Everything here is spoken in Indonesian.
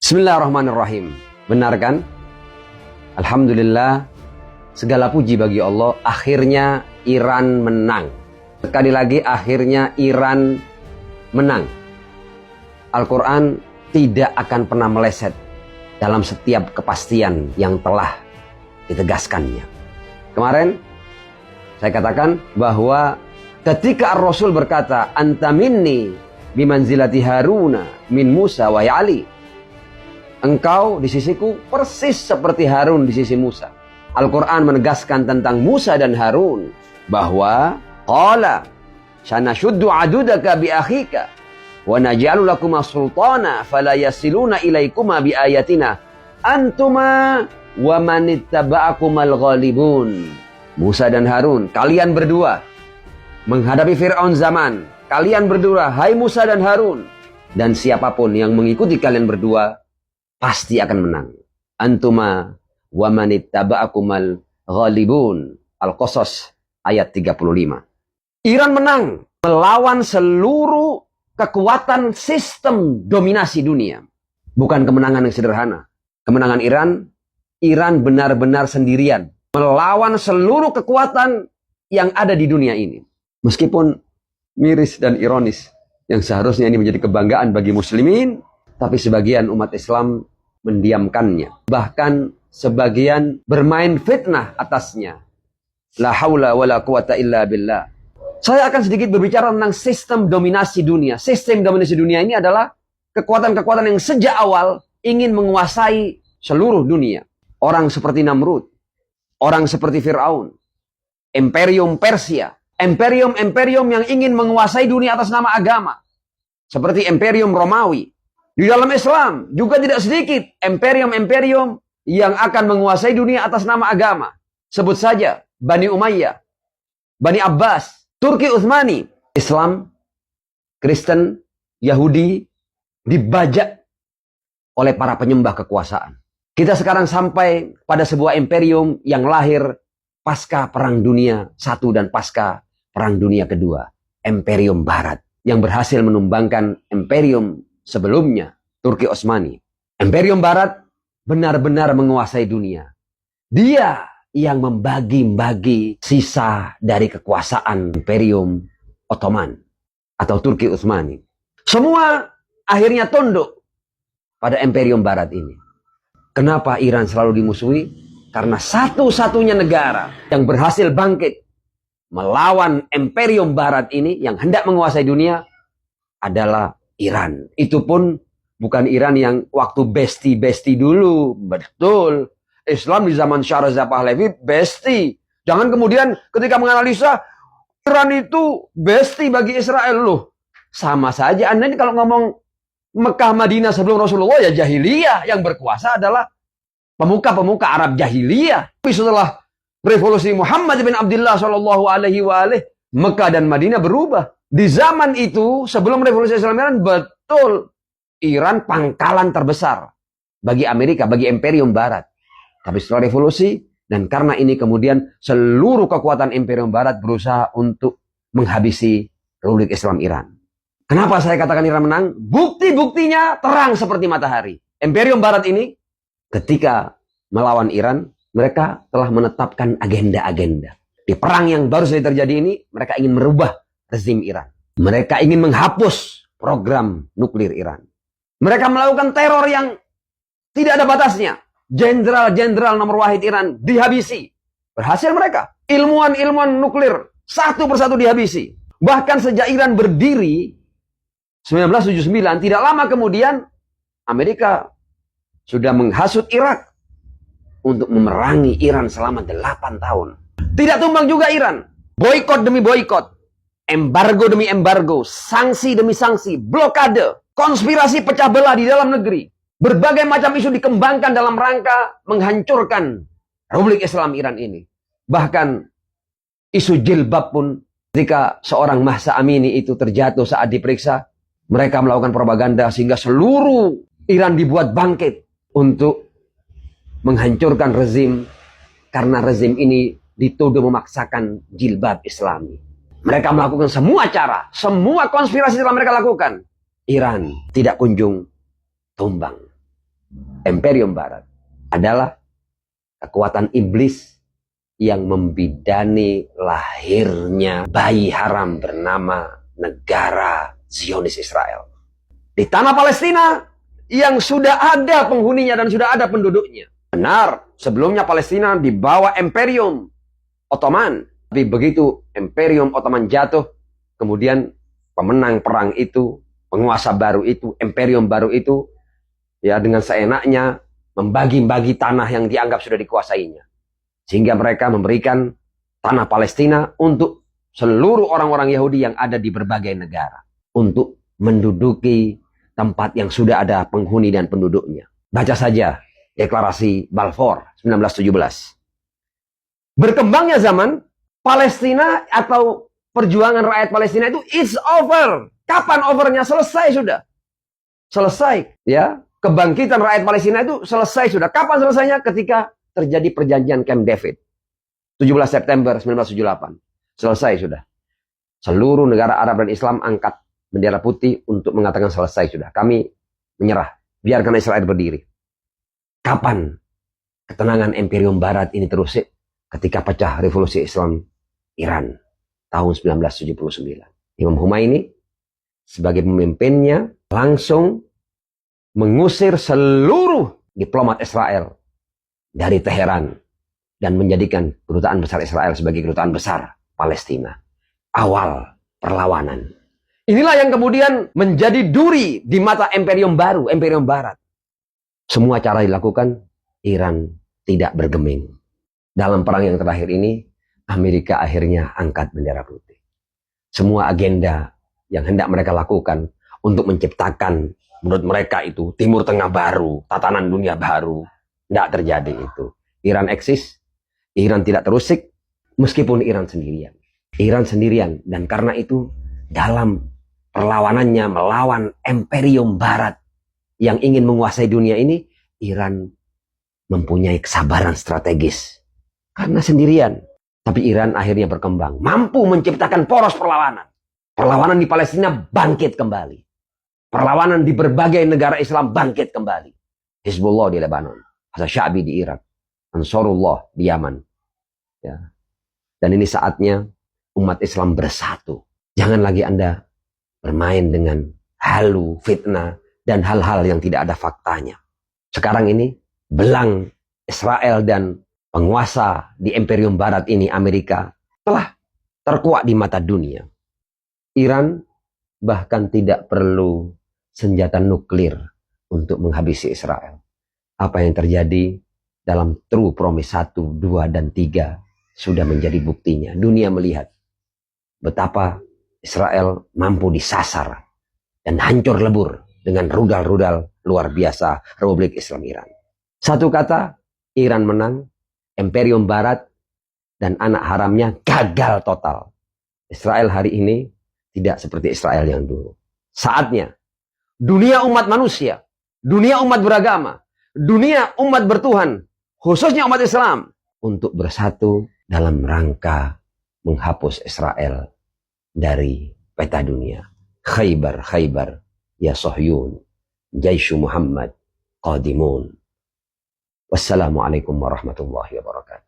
Bismillahirrahmanirrahim. Benar kan? Alhamdulillah, segala puji bagi Allah, akhirnya Iran menang. Sekali lagi, akhirnya Iran menang. Al-Quran tidak akan pernah meleset dalam setiap kepastian yang telah ditegaskannya. Kemarin saya katakan bahwa ketika Ar-Rasul berkata, "Anta minni bimanzilati Haruna min Musa wa Ali." Engkau di sisiku persis seperti Harun di sisi Musa. Al-Quran menegaskan tentang Musa dan Harun bahwa qala sanashuddu adudaka bi akhika wa naj'alu lakuma sultana fala yasiluna ilaikuma bi ayatina antuma wa manittaba'akumal ghalibun. Musa dan Harun, kalian berdua menghadapi Fir'aun zaman. Kalian berdua, hai Musa dan Harun, dan siapapun yang mengikuti kalian berdua pasti akan menang. Antuma wa manittaba'akumal ghalibun. Al-Qasas ayat 35. Iran menang melawan seluruh kekuatan sistem dominasi dunia. Bukan kemenangan yang sederhana. Kemenangan Iran benar-benar sendirian melawan seluruh kekuatan yang ada di dunia ini. Meskipun miris dan ironis, yang seharusnya ini menjadi kebanggaan bagi muslimin, tapi sebagian umat Islam mendiamkannya. Bahkan sebagian bermain fitnah atasnya. La haula wa la quwata illa billah. Saya akan sedikit berbicara tentang sistem dominasi dunia. Sistem dominasi dunia ini adalah kekuatan-kekuatan yang sejak awal ingin menguasai seluruh dunia. Orang seperti Namrud, orang seperti Fir'aun, imperium Persia, imperium-imperium yang ingin menguasai dunia atas nama agama. Seperti imperium Romawi. Di dalam Islam juga tidak sedikit imperium-imperium yang akan menguasai dunia atas nama agama. Sebut saja Bani Umayyah, Bani Abbas, Turki Utsmani. Islam, Kristen, Yahudi dibajak oleh para penyembah kekuasaan. Kita sekarang sampai pada sebuah imperium yang lahir pasca Perang Dunia I dan pasca Perang Dunia II. Imperium Barat yang berhasil menumbangkan imperium sebelumnya, Turki Utsmani. Imperium Barat benar-benar menguasai dunia. Dia yang membagi-bagi sisa dari kekuasaan Imperium Ottoman atau Turki Utsmani. Semua akhirnya tunduk pada Imperium Barat ini. Kenapa Iran selalu dimusuhi? Karena satu-satunya negara yang berhasil bangkit melawan Imperium Barat ini yang hendak menguasai dunia adalah Iran. Itu pun bukan Iran yang waktu besti-besti dulu. Betul. Islam di zaman Shah Reza Pahlavi besti. Jangan kemudian ketika menganalisa Iran itu besti bagi Israel. Loh, sama saja. Anda ini kalau ngomong Mekah Madinah sebelum Rasulullah ya jahiliyah. Yang berkuasa adalah pemuka-pemuka Arab jahiliyah. Tapi setelah revolusi Muhammad bin Abdullah SAW, Mekah dan Madinah berubah. Di zaman itu, sebelum revolusi Islam Iran, betul Iran pangkalan terbesar bagi Amerika, bagi Imperium Barat. Tapi setelah revolusi, dan karena ini kemudian seluruh kekuatan Imperium Barat berusaha untuk menghabisi Republik Islam Iran. Kenapa saya katakan Iran menang? Bukti-buktinya terang seperti matahari. Imperium Barat ini ketika melawan Iran, mereka telah menetapkan agenda-agenda. Di perang yang baru saja terjadi ini, mereka ingin merubah rezim Iran. Mereka ingin menghapus program nuklir Iran. Mereka melakukan teror yang tidak ada batasnya. Jenderal-jenderal nomor wahid Iran dihabisi. Berhasil mereka. Ilmuwan-ilmuwan nuklir satu persatu dihabisi. Bahkan sejak Iran berdiri 1979, tidak lama kemudian Amerika sudah menghasut Irak untuk memerangi Iran selama 8 tahun. Tidak tumbang juga Iran. Boikot demi boikot. Embargo demi embargo. Sanksi demi sanksi. Blokade. Konspirasi pecah belah di dalam negeri. Berbagai macam isu dikembangkan dalam rangka menghancurkan Republik Islam Iran ini. Bahkan isu jilbab pun ketika seorang Mahsa Amini itu terjatuh saat diperiksa. Mereka melakukan propaganda sehingga seluruh Iran dibuat bangkit untuk menghancurkan rezim karena rezim ini dituduh memaksakan jilbab Islami. Mereka melakukan semua cara, semua konspirasi telah mereka lakukan. Iran tidak kunjung tumbang. Imperium Barat adalah kekuatan iblis yang membidani lahirnya bayi haram bernama negara Zionis Israel. Di tanah Palestina yang sudah ada penghuninya dan sudah ada penduduknya. Benar, sebelumnya Palestina di bawah Imperium Ottoman. Tapi begitu Imperium Ottoman jatuh, kemudian pemenang perang itu, penguasa baru itu, Imperium baru itu, ya dengan seenaknya membagi-bagi tanah yang dianggap sudah dikuasainya. Sehingga mereka memberikan tanah Palestina untuk seluruh orang-orang Yahudi yang ada di berbagai negara. Untuk menduduki tempat yang sudah ada penghuni dan penduduknya. Baca saja deklarasi Balfour 1917. Berkembangnya zaman, Palestina atau perjuangan rakyat Palestina itu it's over. Kapan overnya? Selesai sudah. Selesai. Ya, kebangkitan rakyat Palestina itu selesai sudah. Kapan selesainya? Ketika terjadi perjanjian Camp David. 17 September 1978. Selesai sudah. Seluruh negara Arab dan Islam angkat bendera putih untuk mengatakan selesai sudah. Kami menyerah. Biarkan Israel berdiri. Kapan ketenangan Imperium Barat ini terusik? Ketika pecah revolusi Islam Iran tahun 1979. Imam Khomeini sebagai pemimpinnya langsung mengusir seluruh diplomat Israel dari Teheran dan menjadikan kedutaan besar Israel sebagai kedutaan besar Palestina. Awal perlawanan. Inilah yang kemudian menjadi duri di mata Imperium baru, Imperium Barat. Semua cara dilakukan, Iran tidak bergeming. Dalam perang yang terakhir ini, Amerika akhirnya angkat bendera putih. Semua agenda yang hendak mereka lakukan untuk menciptakan, menurut mereka itu, Timur Tengah baru, tatanan dunia baru, tidak terjadi itu. Iran eksis, Iran tidak terusik, meskipun Iran sendirian. Iran sendirian, dan karena itu, dalam perlawanannya melawan Imperium Barat yang ingin menguasai dunia ini, Iran mempunyai kesabaran strategis. Karena sendirian. Tapi Iran akhirnya berkembang. Mampu menciptakan poros perlawanan. Perlawanan di Palestina bangkit kembali. Perlawanan di berbagai negara Islam bangkit kembali. Hizbullah di Lebanon. Hasan Sya'bi di Irak. Ansarullah di Yaman. Ya. Dan ini saatnya umat Islam bersatu. Jangan lagi Anda bermain dengan halu, fitnah, dan hal-hal yang tidak ada faktanya. Sekarang ini belang Israel dan penguasa di Imperium Barat ini, Amerika, telah terkuak di mata dunia. Iran bahkan tidak perlu senjata nuklir untuk menghabisi Israel. Apa yang terjadi dalam True Promise 1, 2, dan 3 sudah menjadi buktinya. Dunia melihat betapa Israel mampu disasar dan hancur lebur dengan rudal-rudal luar biasa Republik Islam Iran. Satu kata, Iran menang, Imperium Barat dan anak haramnya gagal total. Israel hari ini tidak seperti Israel yang dulu. Saatnya dunia umat manusia, dunia umat beragama, dunia umat bertuhan, khususnya umat Islam, untuk bersatu dalam rangka menghapus Israel dari peta dunia. Khaybar, Khaybar, ya Sohyun, Jaishu Muhammad, Qadimun. Wassalamualaikum warahmatullahi wabarakatuh.